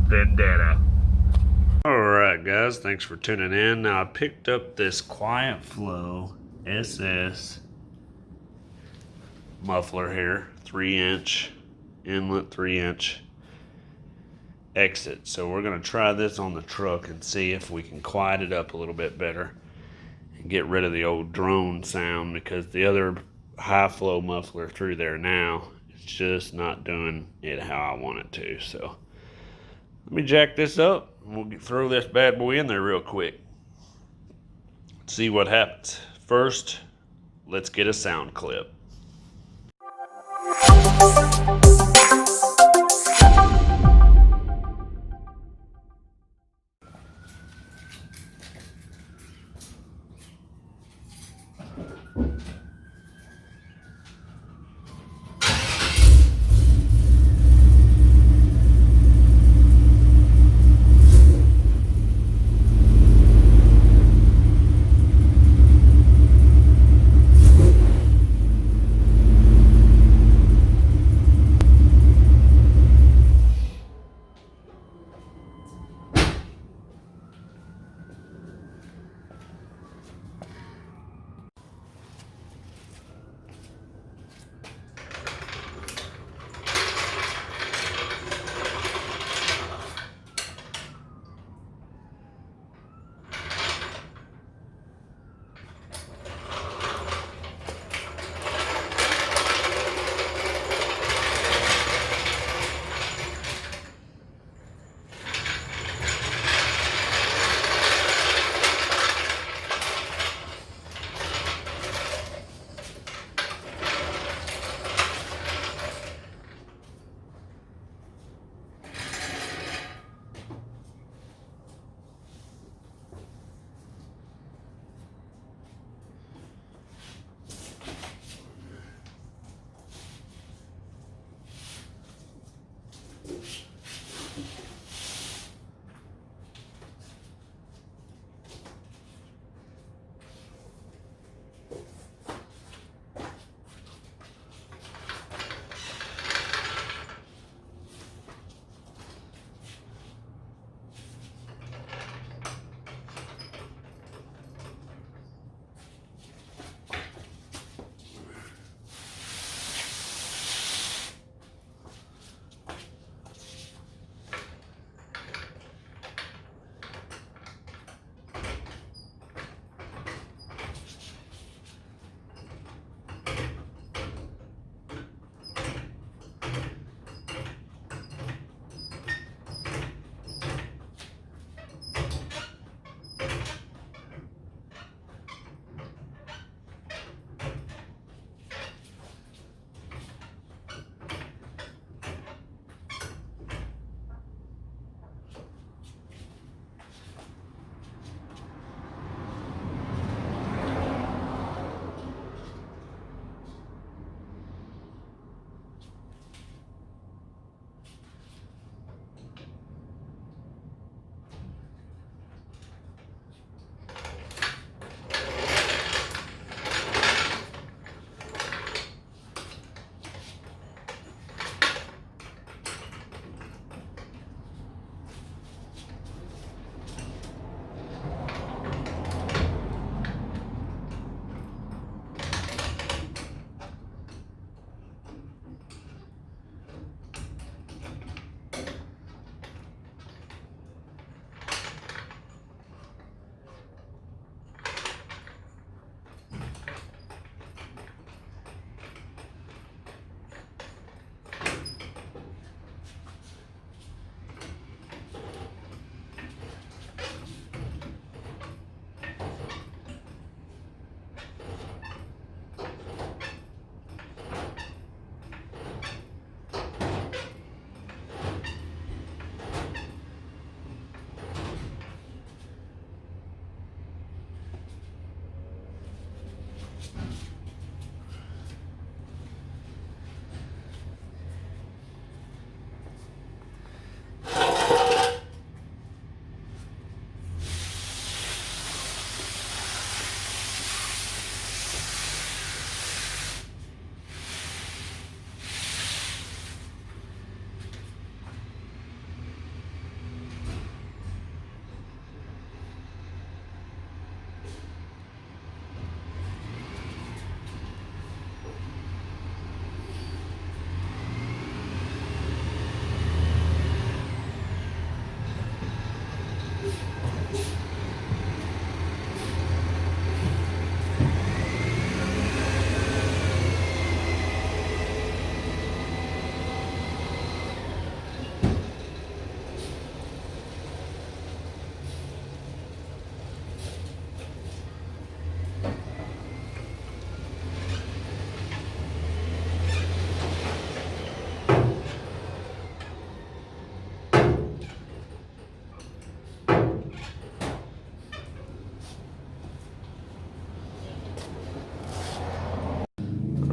Vendetta. Alright guys, thanks for tuning in. Now I picked up this Quiet Flow SS muffler here, 3-inch inlet, 3-inch exit. So we're going to try this on the truck and see if we can quiet it up a little bit better and get rid of the old drone sound, because the other high flow muffler through there now, it's just not doing it how I want it to. So let me jack this up and we'll throw this bad boy in there real quick. See what happens. First, let's get a sound clip.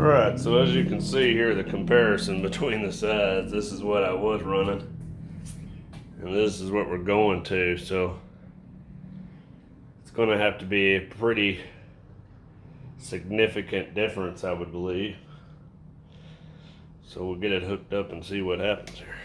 Alright, so as you can see here, the comparison between the sides, this is what I was running, and this is what we're going to, so it's going to have to be a pretty significant difference, I would believe. So we'll get it hooked up and see what happens here.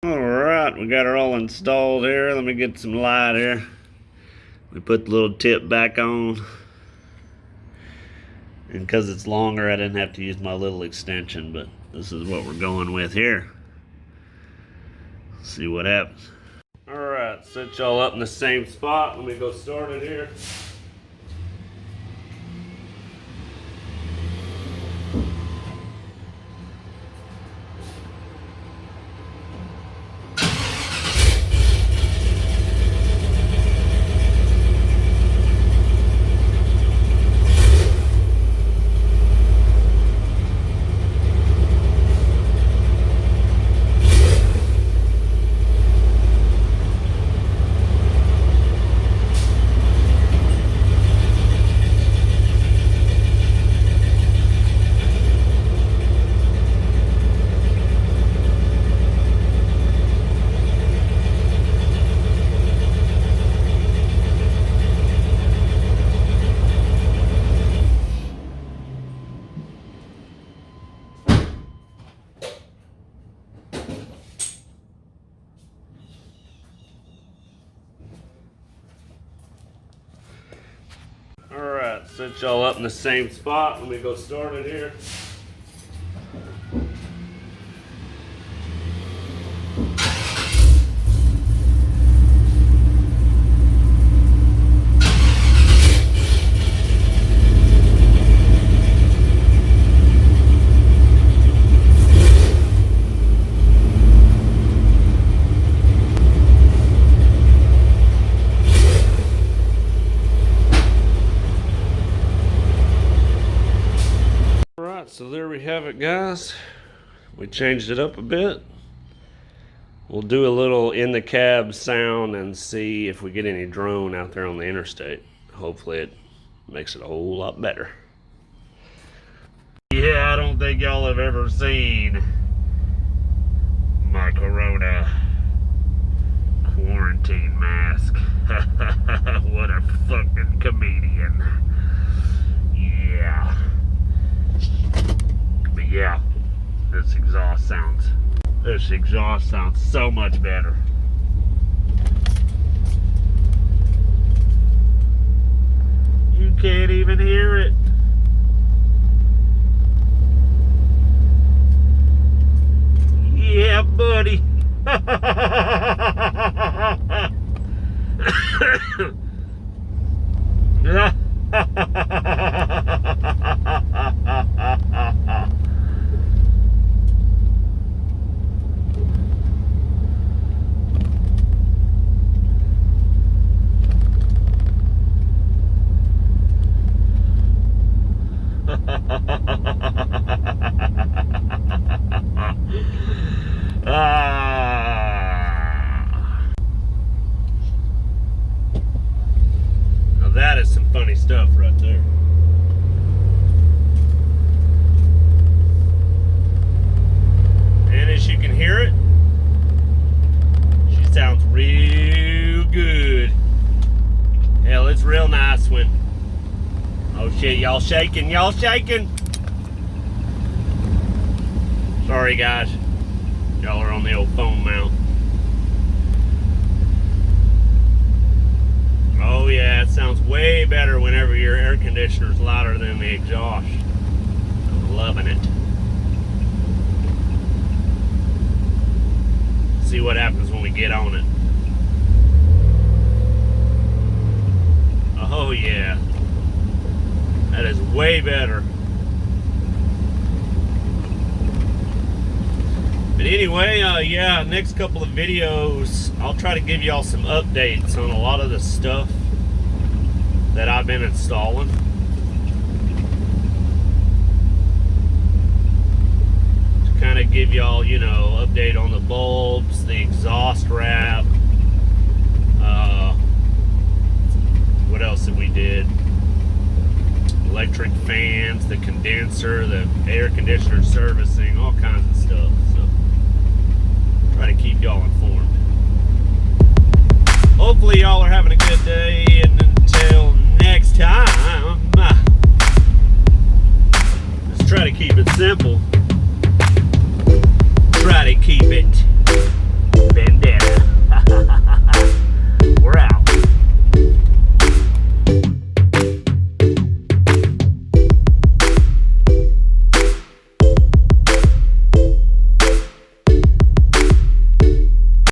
Alright, we got her all installed here. Let me get some light here. We put the little tip back on. And because it's longer, I didn't have to use my little extension, but this is what we're going with here. See what happens. Alright, set y'all up in the same spot. Let me go start it here. Alright, set y'all up in the same spot. Let me go start it here. Alright, so there we have it, guys. We changed it up a bit. We'll do a little in the cab sound and see if we get any drone out there on the interstate. Hopefully it makes it a whole lot better. Yeah, I don't think y'all have ever seen my Corona quarantine mask. What a fucking comedian. Yeah. But yeah, this exhaust sounds so much better. You can't even hear it. Yeah, buddy. Now that is some funny stuff right there. And as you can hear it, she sounds real good. Hell, it's real nice when... Oh shit, y'all shaking, y'all shaking. Sorry guys, y'all are on the old phone mount. Oh yeah, it sounds way better whenever your air conditioner's louder than the exhaust. I'm loving it. See what happens when we get on it. Oh yeah, that is way better. But anyway, yeah, next couple of videos, I'll try to give y'all some updates on a lot of the stuff that I've been installing. To kind of give y'all, you know, update on the bulbs, the exhaust wrap, what else that we did? Electric fans, the condenser, the air conditioner servicing, all kinds of stuff. So try to keep y'all informed. Hopefully y'all are having a good day, and until next time, let's try to keep it simple. Try to keep it bandana.